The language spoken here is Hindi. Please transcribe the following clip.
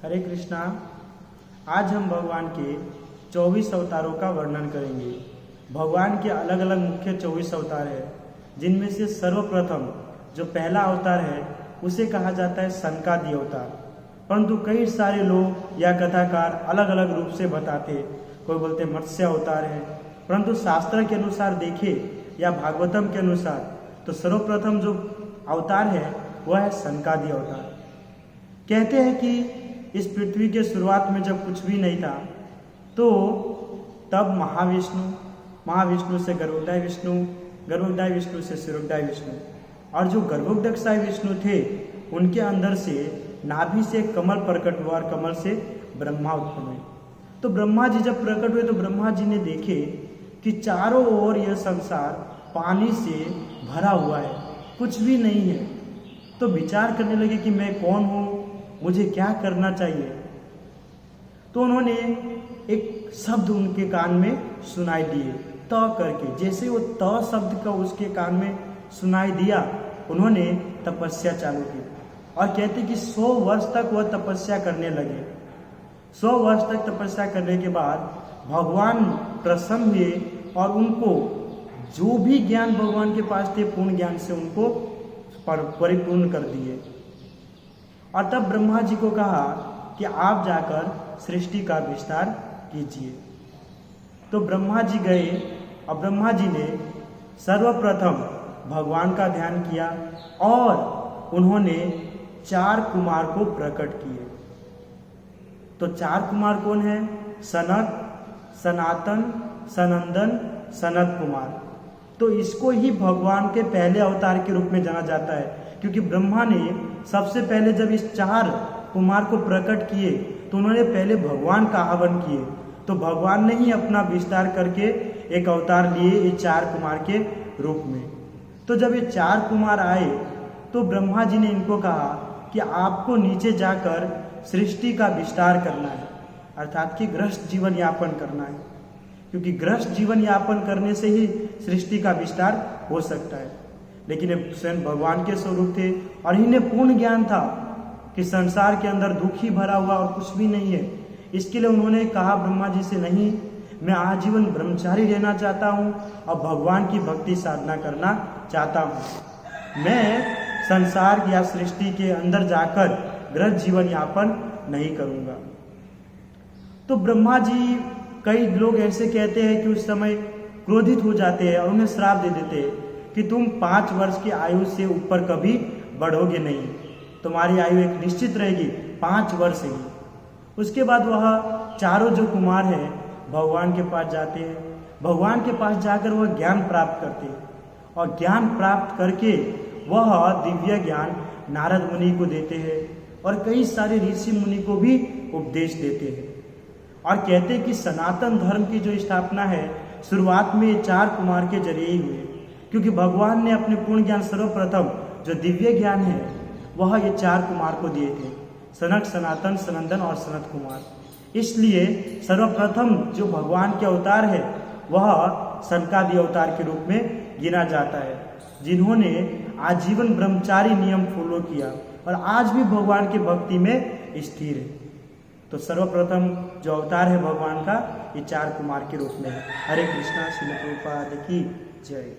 हरे कृष्णा। आज हम भगवान के 24 अवतारों का वर्णन करेंगे। भगवान के अलग अलग मुख्य 24 अवतार हैं, जिनमें से सर्वप्रथम जो पहला अवतार है उसे कहा जाता है सनकादि अवतार। परंतु कई सारे लोग या कथाकार अलग अलग रूप से बताते, कोई बोलते मत्स्य अवतार है, परंतु शास्त्र के अनुसार देखे या भागवतम के अनुसार तो सर्वप्रथम जो अवतार है वह है सनकादि अवतार। कहते हैं कि इस पृथ्वी के शुरुआत में जब कुछ भी नहीं था तो तब महाविष्णु से गर्भोदय विष्णु से शिरोदय विष्णु, और जो गर्भोदय विष्णु थे उनके अंदर से नाभि से कमल प्रकट हुआ और कमल से ब्रह्मा उत्पन्न हुए। तो ब्रह्मा जी जब प्रकट हुए तो ब्रह्मा जी ने देखे कि चारों ओर यह संसार पानी से भरा हुआ है, कुछ भी नहीं है। तो विचार करने लगे कि मैं कौन हूँ, मुझे क्या करना चाहिए। तो उन्होंने एक शब्द उनके कान में सुनाई दिए, त करके। जैसे वो त शब्द का उसके कान में सुनाई दिया, उन्होंने तपस्या चालू की और कहते कि 100 वर्ष तक वह तपस्या करने लगे। 100 वर्ष तक तपस्या करने के बाद भगवान प्रसन्न हुए और उनको जो भी ज्ञान भगवान के पास थे पूर्ण ज्ञान से उनको परिपूर्ण कर दिए। और तब ब्रह्मा जी को कहा कि आप जाकर सृष्टि का विस्तार कीजिए। तो ब्रह्मा जी गए और ब्रह्मा जी ने सर्वप्रथम भगवान का ध्यान किया और उन्होंने 4 कुमार को प्रकट किए। तो 4 कुमार कौन है? सनक, सनातन, सनंदन, सनत कुमार। तो इसको ही भगवान के पहले अवतार के रूप में जाना जाता है, क्योंकि ब्रह्मा ने सबसे पहले जब इस 4 कुमार को प्रकट किए तो उन्होंने पहले भगवान का आह्वान किए। तो भगवान ने ही अपना विस्तार करके एक अवतार लिए ये 4 कुमार के रूप में। तो जब ये 4 कुमार आए तो ब्रह्मा जी ने इनको कहा कि आपको नीचे जाकर सृष्टि का विस्तार करना है, अर्थात कि गृहस्थ जीवन यापन करना है, क्योंकि गृहस्थ जीवन यापन करने से ही सृष्टि का विस्तार हो सकता है। लेकिन ये स्वयं भगवान के स्वरूप थे और इन्हें पूर्ण ज्ञान था कि संसार के अंदर दुख ही भरा हुआ और कुछ भी नहीं है। इसके लिए उन्होंने कहा ब्रह्मा जी से, नहीं, मैं आजीवन ब्रह्मचारी रहना चाहता हूँ और भगवान की भक्ति साधना करना चाहता हूँ। मैं संसार या सृष्टि के अंदर जाकर गृहस्थ जीवन यापन नहीं करूँगा। तो ब्रह्मा जी, कई लोग ऐसे कहते हैं कि उस समय क्रोधित हो जाते हैं और उन्हें श्राप दे देते हैं कि तुम 5 वर्ष की आयु से ऊपर कभी बढ़ोगे नहीं, तुम्हारी आयु एक निश्चित रहेगी, 5 वर्ष ही। उसके बाद वह चारों जो कुमार हैं भगवान के पास जाते हैं। भगवान के पास जाकर वह ज्ञान प्राप्त करते हैं और ज्ञान प्राप्त करके वह दिव्य ज्ञान नारद मुनि को देते हैं और कई सारे ऋषि मुनि को भी उपदेश देते हैं। और कहते हैं कि सनातन धर्म की जो स्थापना है शुरुआत में ये 4 कुमार के जरिए ही हुई, क्योंकि भगवान ने अपने पूर्ण ज्ञान सर्वप्रथम जो दिव्य ज्ञान है वह ये 4 कुमार को दिए थे, सनक, सनातन, सनंदन और सनत कुमार। इसलिए सर्वप्रथम जो भगवान के अवतार है वह सनकादि अवतार के रूप में गिना जाता है, जिन्होंने आजीवन ब्रह्मचारी नियम फॉलो किया और आज भी भगवान की भक्ति में स्थिर है। तो सर्वप्रथम जो अवतार है भगवान का ये 4 कुमार के रूप में है। हरे कृष्णा। श्रील प्रभुपाद की जय।